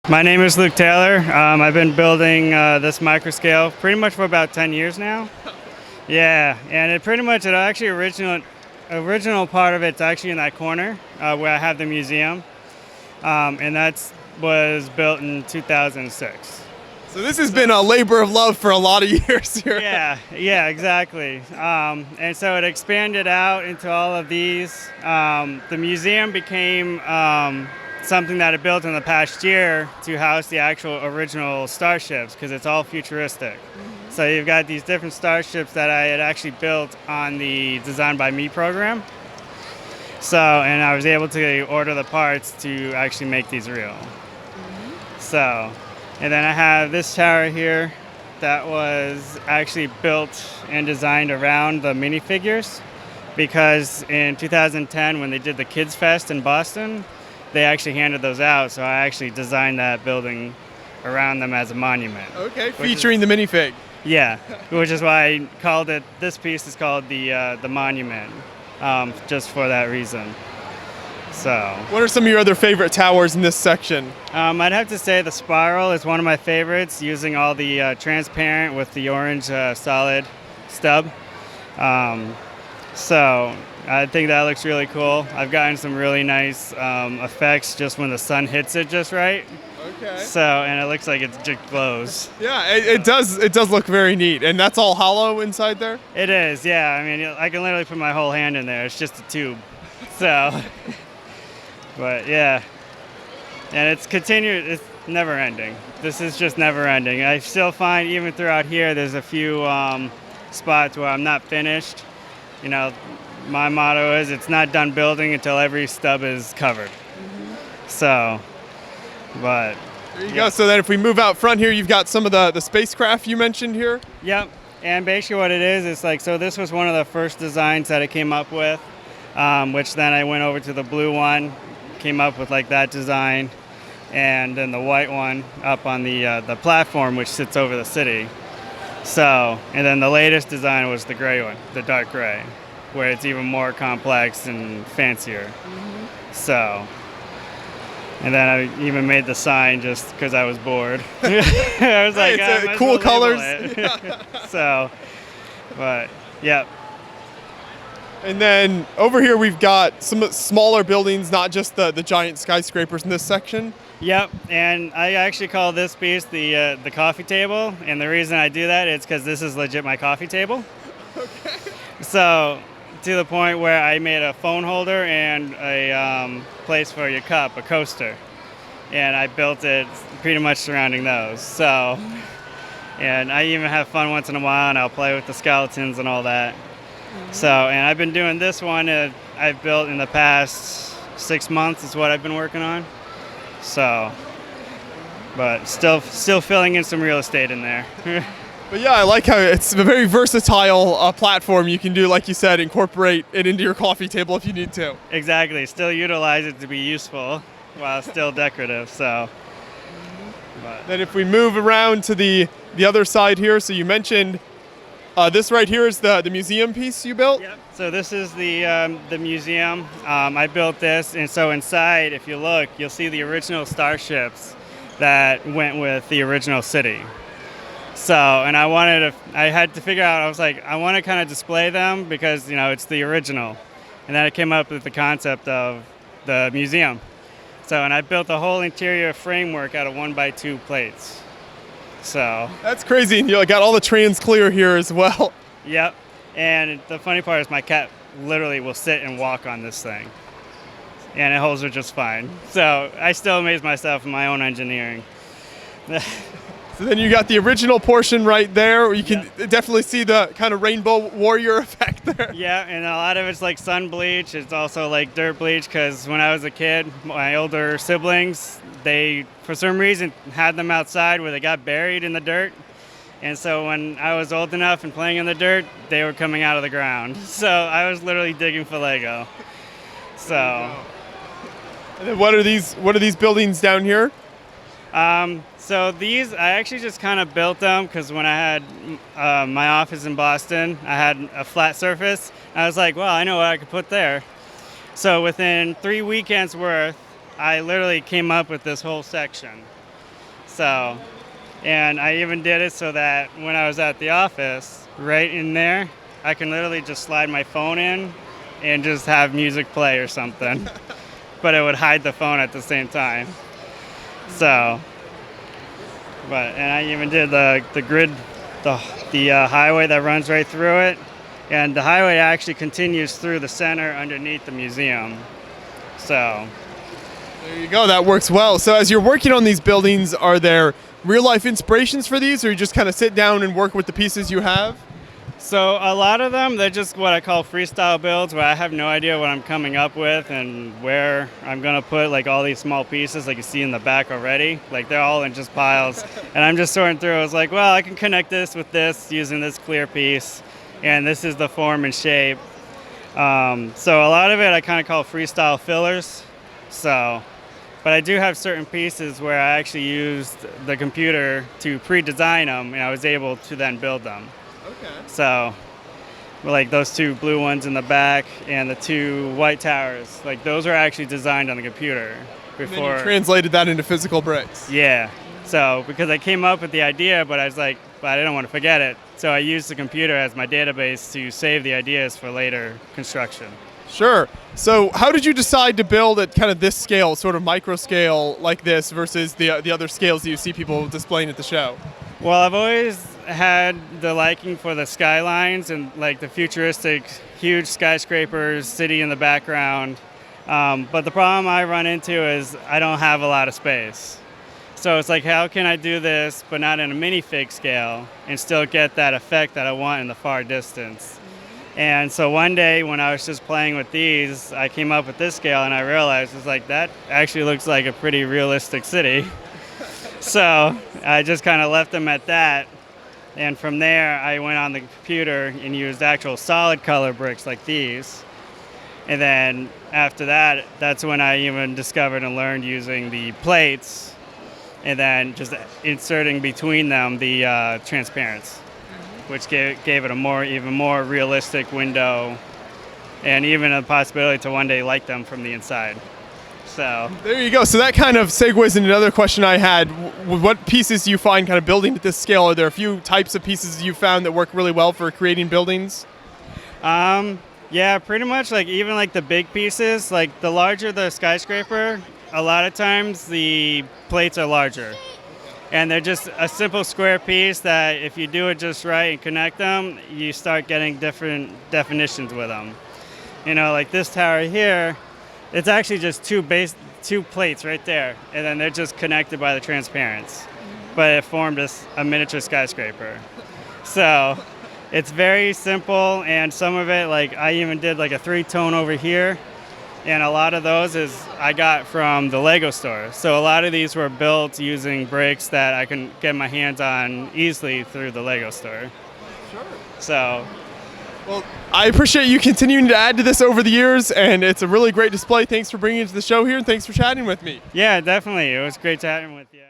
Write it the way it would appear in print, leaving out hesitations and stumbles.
My name is Luke Taylor. I've been building this microscale pretty much for about 10 years now. Yeah, and it actually original part of it's actually in that corner where I have the museum, and that was built in 2006. So this has been a labor of love for a lot of years here. Yeah, exactly. And so it expanded out into all of these. The museum became something that I built in the past year to house the actual original starships, because it's all futuristic. So you've got these different starships that I had actually built on the Design by Me program. So, and I was able to order the parts to actually make these real. So, and then I have this tower here that was actually built and designed around the minifigures, because in 2010 when they did the Kids Fest in Boston, they actually handed those out, so I actually designed that building around them as a monument. Okay, featuring the minifig. Yeah, which is why I called it, this piece is called the monument, just for that reason. So, what are some of your other favorite towers in this section? I'd have to say the spiral is one of my favorites, using all the transparent with the orange solid stub. So I think that looks really cool. I've gotten some really nice effects just when the sun hits it just right. Okay. So, and it looks like it just glows. Yeah, it does look very neat. And that's all hollow inside there? It is, yeah. I mean, I can literally put my whole hand in there. It's just a tube. So, but yeah. And it's continued, it's never ending. This is just never ending. I still find even throughout here, there's a few spots where I'm not finished. You know, my motto is it's not done building until every stub is covered. So, but there you go. So then if we move out front here, you've got some of the spacecraft you mentioned here. Yep. And basically what it is, it's like, so this was one of the first designs that I came up with, which then I went over to the blue one, came up with like that design, and then the white one up on the platform, which sits over the city. So, and then the latest design was the gray one, the dark gray, where it's even more complex and fancier. So, and then I even made the sign just because I was bored. I was like, it's cool colors. So, but yeah. And then over here we've got some smaller buildings, not just the giant skyscrapers in this section. Yep, and I actually call this piece the coffee table, and the reason I do that is because this is legit my coffee table. Okay. So, to the point where I made a phone holder and a place for your cup, a coaster, and I built it pretty much surrounding those. So, and I even have fun once in a while, and I'll play with the skeletons and all that. So, and I've been doing this one. I've built in the past 6 months is what I've been working on. So, but still filling in some real estate in there. But yeah, I like how it's a very versatile platform. You can do, like you said, incorporate it into your coffee table if you need to. Exactly. Still utilize it to be useful while still decorative. So, but. Then if we move around to the other side here, so you mentioned this right here is the museum piece you built? Yep. So this is the museum. I built this, and so inside, if you look, you'll see the original starships that went with the original city. So, and I had to figure out, I was like, I want to kind of display them because, you know, it's the original. And then I came up with the concept of the museum. So, and I built the whole interior framework out of 1x2 plates. So. That's crazy. And you got all the trans clear here as well. Yep. And the funny part is my cat literally will sit and walk on this thing. And it holds her just fine. So I still amaze myself in my own engineering. So then you got the original portion right there, where you can definitely see the kind of rainbow warrior effect there. Yeah, and a lot of it's like sun bleach. It's also like dirt bleach, because when I was a kid, my older siblings, they, for some reason, had them outside where they got buried in the dirt. And so when I was old enough and playing in the dirt, they were coming out of the ground. So I was literally digging for Lego. So. And then what are these buildings down here? So these, I actually just kind of built them because when I had my office in Boston, I had a flat surface. I was like, well, I know what I could put there. So within 3 weekends worth, I literally came up with this whole section. So, and I even did it so that when I was at the office, right in there, I can literally just slide my phone in and just have music play or something. But it would hide the phone at the same time. So, and I even did the grid, the highway that runs right through it. And the highway actually continues through the center underneath the museum. So there you go. That works well. So as you're working on these buildings, are there real life inspirations for these, or you just kind of sit down and work with the pieces you have? So a lot of them, they're just what I call freestyle builds, where I have no idea what I'm coming up with and where I'm going to put like all these small pieces like you see in the back already. Like they're all in just piles. And I'm just sorting through. I was like, well, I can connect this with this using this clear piece. And this is the form and shape. So a lot of it I kind of call freestyle fillers. So, but I do have certain pieces where I actually used the computer to pre-design them, and I was able to then build them. Okay. So, like those 2 blue ones in the back and the 2 white towers, like those are actually designed on the computer before. And then you translated that into physical bricks. Yeah. So, because I came up with the idea, but I was like, but I didn't want to forget it. So I used the computer as my database to save the ideas for later construction. Sure. So how did you decide to build at kind of this scale, sort of micro scale like this versus the other scales that you see people displaying at the show? Well, I've always had the liking for the skylines and like the futuristic, huge skyscrapers, city in the background. But the problem I run into is I don't have a lot of space. So it's like, how can I do this, but not in a minifig scale, and still get that effect that I want in the far distance? And so one day when I was just playing with these, I came up with this scale, and I realized it's like, that actually looks like a pretty realistic city. So I just kind of left them at that. And from there, I went on the computer and used actual solid color bricks like these. And then after that, that's when I even discovered and learned using the plates, and then just inserting between them the transparents, which gave it a even more realistic window, and even a possibility to one day light them from the inside. So there you go. So that kind of segues into another question I had. What pieces do you find kind of building at this scale? Are there a few types of pieces you found that work really well for creating buildings? Yeah, pretty much. Like even like the big pieces, like the larger the skyscraper, a lot of times the plates are larger. And they're just a simple square piece that if you do it just right and connect them, you start getting different definitions with them. You know, like this tower here, it's actually just 2 plates right there, and then they're just connected by the transparents. But it formed a miniature skyscraper. So it's very simple, and some of it, like I even did like a 3-tone over here. And a lot of those I got from the Lego store. So a lot of these were built using bricks that I can get my hands on easily through the Lego store. Sure. So, well, I appreciate you continuing to add to this over the years, and it's a really great display. Thanks for bringing it to the show here, and thanks for chatting with me. yeah, definitely. It was great chatting with you.